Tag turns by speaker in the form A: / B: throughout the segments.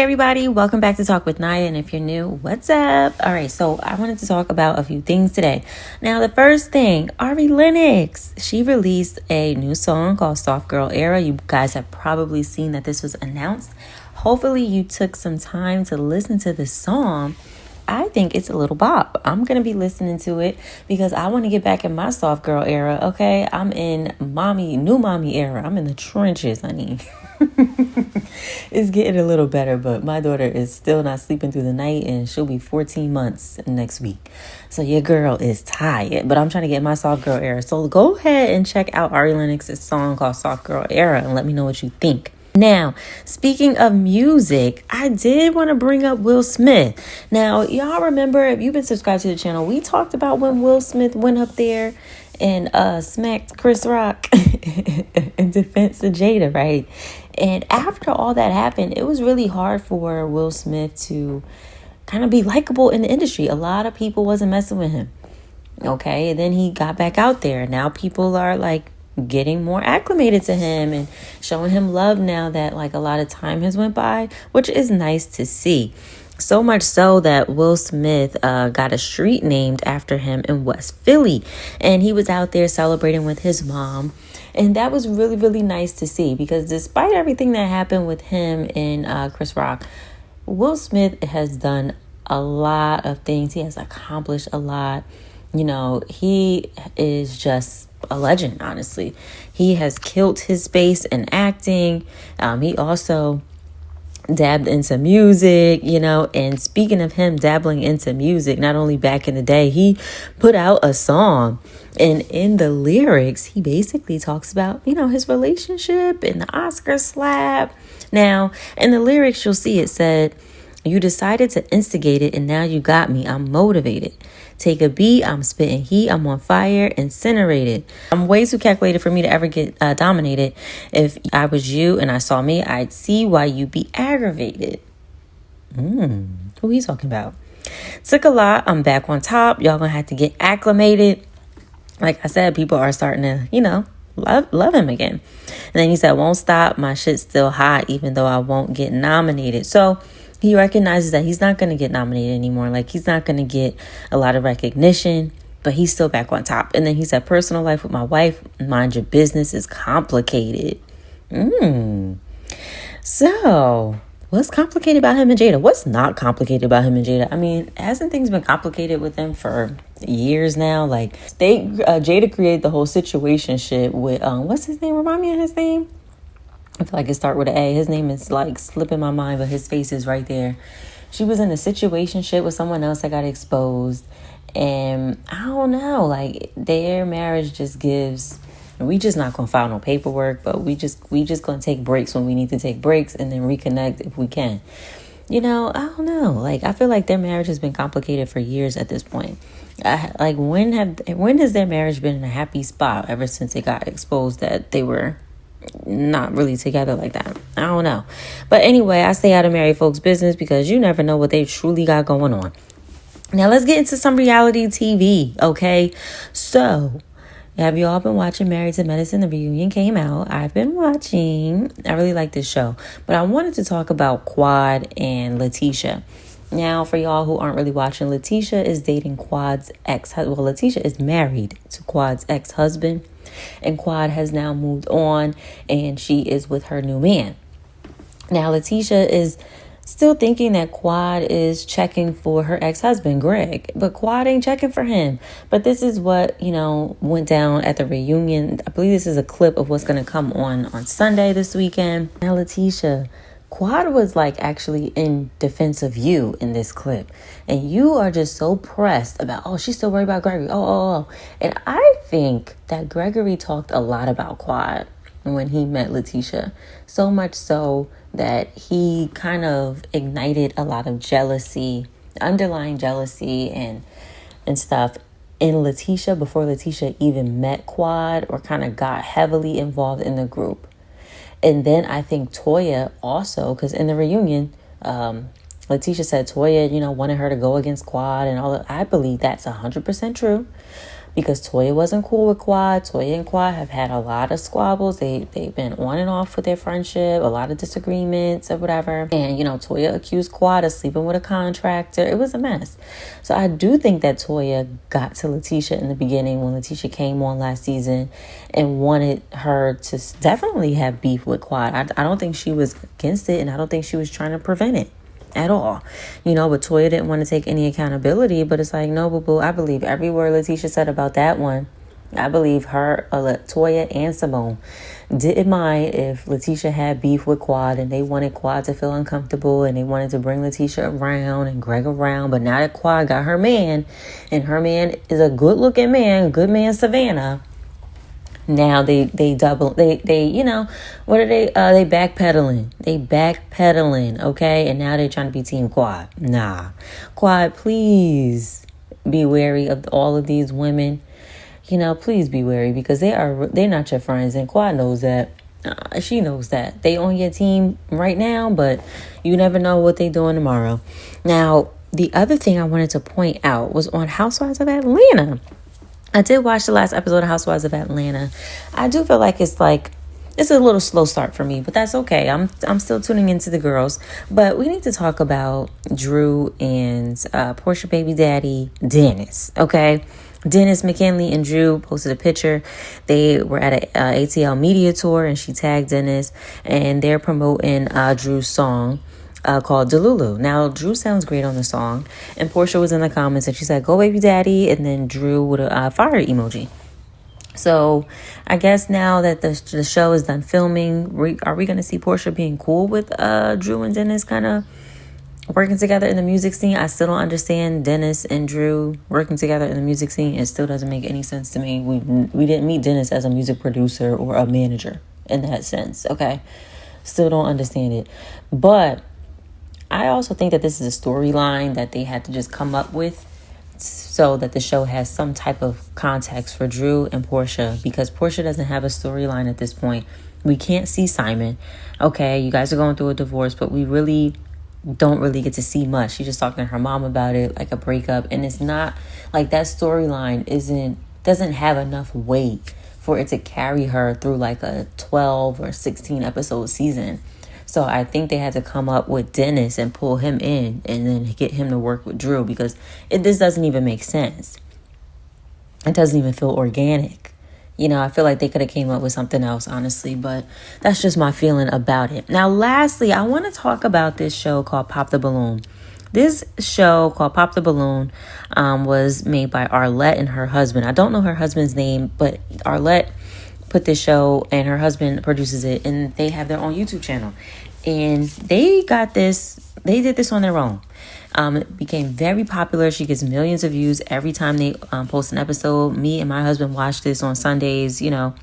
A: everybody, welcome back to Talk with Nia, and if you're new, what's up? All right, so I wanted to talk about a few things today. Now, the first thing, Ari Lennox, she released a new song called Soft Girl Era. You guys have probably seen that this was announced. Hopefully you took some time to listen to this song. I think it's a little bop. I'm going to be listening to it because I want to get back in my soft girl era, okay? I'm in new mommy era. I'm in the trenches, honey. It's getting a little better, but my daughter is still not sleeping through the night, and she'll be 14 months next week. So your girl is tired, but I'm trying to get my soft girl era. So go ahead and check out Ari Lennox's song called Soft Girl Era and let me know what you think. Now, speaking of music, I did want to bring up Will Smith. Now, y'all remember, if you've been subscribed to the channel, we talked about when Will Smith went up there and smacked Chris Rock in defense of Jada, right? And after all that happened, it was really hard for Will Smith to kind of be likable in the industry. A lot of people wasn't messing with him. Okay, and then he got back out there. Now people are like getting more acclimated to him and showing him love now that like a lot of time has went by, which is nice to see. So much so that Will Smith got a street named after him in West Philly, and he was out there celebrating with his mom. And that was really, really nice to see because despite everything that happened with him and Chris Rock, Will Smith has done a lot of things. He has accomplished a lot. You know, he is just a legend, honestly. He has killed his space in acting. He also dabbed into music, you know, and speaking of him dabbling into music, not only back in the day, he put out a song, and in the lyrics, he basically talks about, you know, his relationship and the Oscar slap. Now, in the lyrics, you'll see it said, "You decided to instigate it, and now you got me. I'm motivated. Take a beat, I'm spitting heat, I'm on fire, incinerated. I'm way too calculated for me to ever get dominated. If I was you and I saw me, I'd see why you be aggravated." Who he talking about? Took a lot, I'm back on top. Y'all gonna have to get acclimated. Like I said, people are starting to, you know, love him again. And then he said, "Won't stop, my shit's still hot, even though I won't get nominated." So he recognizes that he's not going to get nominated anymore. Like, he's not going to get a lot of recognition, but he's still back on top. And then he said, "Personal life with my wife, mind your business, is complicated." So, what's complicated about him and Jada? What's not complicated about him and Jada? I mean, hasn't things been complicated with them for years now? Like, Jada created the whole situationship with, what's his name? Remind me of his name. I feel like it starts with an A. His name is like slipping my mind, but his face is right there. She was in a situationship with someone else that got exposed. And I don't know, like their marriage just gives, we just not going to file no paperwork, but we just going to take breaks when we need to take breaks and then reconnect if we can. You know, I don't know. Like, I feel like their marriage has been complicated for years at this point. Like, when has their marriage been in a happy spot ever since it got exposed that they were not really together like that? I don't know. But anyway, I stay out of married folks' business because you never know what they truly got going on. Now let's get into some reality TV, okay? So, have you all been watching Married to Medicine? The reunion came out. I've been watching. I really like this show. But I wanted to talk about Quad and Lateasha. Now, for y'all who aren't really watching, Lateasha is dating Quad's ex-husband. Well, Lateasha is married to Quad's ex-husband. And Quad has now moved on, and she is with her new man. Now, Lateasha is still thinking that Quad is checking for her ex-husband, Greg. But Quad ain't checking for him. But this is what, you know, went down at the reunion. I believe this is a clip of what's going to come on Sunday this weekend. Now, Lateasha, Quad was like actually in defense of you in this clip. And you are just so pressed about, oh, she's still worried about Gregory. Oh. And I think that Gregory talked a lot about Quad when he met Lateasha. So much so that he kind of ignited a lot of jealousy, underlying jealousy and stuff in Lateasha before Lateasha even met Quad or kind of got heavily involved in the group. And then I think Toya also, because in the reunion, Lateasha said Toya, you know, wanted her to go against Quad and all that. I believe that's 100% true. because Toya wasn't cool with Quad. Toya and Quad have had a lot of squabbles. They've been on and off with their friendship, a lot of disagreements or whatever. And, Toya accused Quad of sleeping with a contractor. It was a mess. So I do think that Toya got to Lateasha in the beginning when Lateasha came on last season and wanted her to definitely have beef with Quad. I don't think she was against it, and I don't think she was trying to prevent it at all. But Toya didn't want to take any accountability. But it's like, no, boo-boo, I believe every word Lateasha said about that one. I believe her, Toya and Simone didn't mind if Lateasha had beef with Quad and they wanted Quad to feel uncomfortable and they wanted to bring Lateasha around and Greg around. But now that Quad got her man, and her man is a good looking man, good man, Savannah. Now they double, they what are they backpedaling, okay? And now they're trying to be Team Quad. Nah, Quad, please be wary of all of these women. Please be wary, because they're not your friends, and Quad knows that. She knows that they on your team right now, but you never know what they're doing tomorrow. Now, the other thing I wanted to point out was on Housewives of Atlanta. I did watch the last episode of Housewives of Atlanta. I do feel like it's a little slow start for me, but that's okay. I'm still tuning into the girls. But we need to talk about Drew and Porsha baby daddy, Dennis, okay? Dennis McKinley and Drew posted a picture. They were at a ATL media tour, and she tagged Dennis, and they're promoting Drew's song called Delulu. Now, Drew sounds great on the song, and Porsha was in the comments and she said, "Go baby daddy," and then Drew with a fire emoji. So I guess now that the show is done filming, are we going to see Porsha being cool with Drew and Dennis kind of working together in the music scene? I still don't understand Dennis and Drew working together in the music scene. It still doesn't make any sense to me. We didn't meet Dennis as a music producer or a manager in that sense, okay? Still don't understand it. But I also think that this is a storyline that they had to just come up with so that the show has some type of context for Drew and Porsha, because Porsha doesn't have a storyline at this point. We can't see Simon. Okay, you guys are going through a divorce, but we really don't really get to see much. She's just talking to her mom about it, like a breakup, and it's not like that storyline doesn't have enough weight for it to carry her through like a 12 or 16 episode season. So I think they had to come up with Dennis and pull him in and then get him to work with Drew, because this doesn't even make sense. It doesn't even feel organic. I feel like they could have came up with something else, honestly, but that's just my feeling about it. Now, lastly, I want to talk about this show called Pop the Balloon. This show called Pop the Balloon was made by Arlette and her husband. I don't know her husband's name, but Arlette put this show and her husband produces it, and they have their own YouTube channel. And they did this on their own. It became very popular. She gets millions of views every time they post an episode. Me and my husband watch this on Sundays, and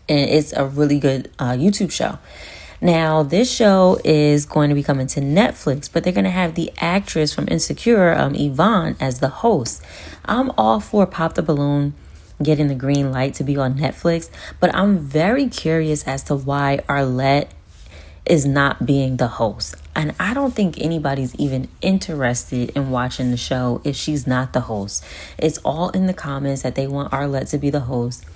A: it's a really good YouTube show. Now, this show is going to be coming to Netflix, but they're going to have the actress from Insecure, Yvonne, as the host. I'm all for Pop the Balloon getting the green light to be on Netflix, but I'm very curious as to why Arlette is not being the host. And I don't think anybody's even interested in watching the show if she's not the host. It's all in the comments that they want Arlette to be the host.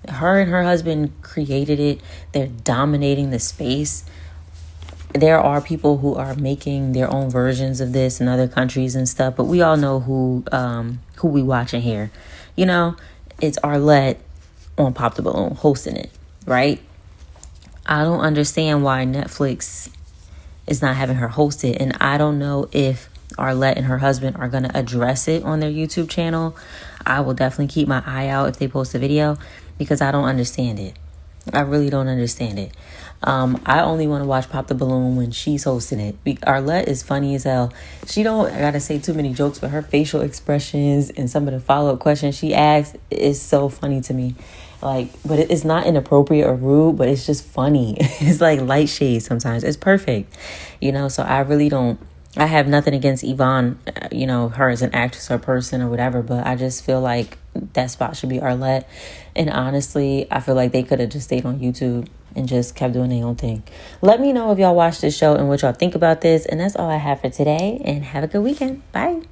A: Her and her husband created it. They're dominating the space. There are people who are making their own versions of this in other countries and stuff, but we all know who we watching here. It's Arlette on Pop the Balloon hosting it, right? I don't understand why Netflix is not having her host it. And I don't know if Arlette and her husband are going to address it on their YouTube channel. I will definitely keep my eye out if they post a video, because I don't understand it. I really don't understand it. I only want to watch Pop the Balloon when she's hosting it. Arlette is funny as hell. I gotta say too many jokes, but her facial expressions and some of the follow-up questions she asks is so funny to me. But it's not inappropriate or rude, but it's just funny. It's like light shade sometimes. It's perfect, so I have nothing against Yvonne, her as an actress or person or whatever, but I just feel like that spot should be Arlette. And honestly, I feel like they could have just stayed on YouTube and just kept doing their own thing. Let me know if y'all watch this show and what y'all think about this. And that's all I have for today. And have a good weekend. Bye.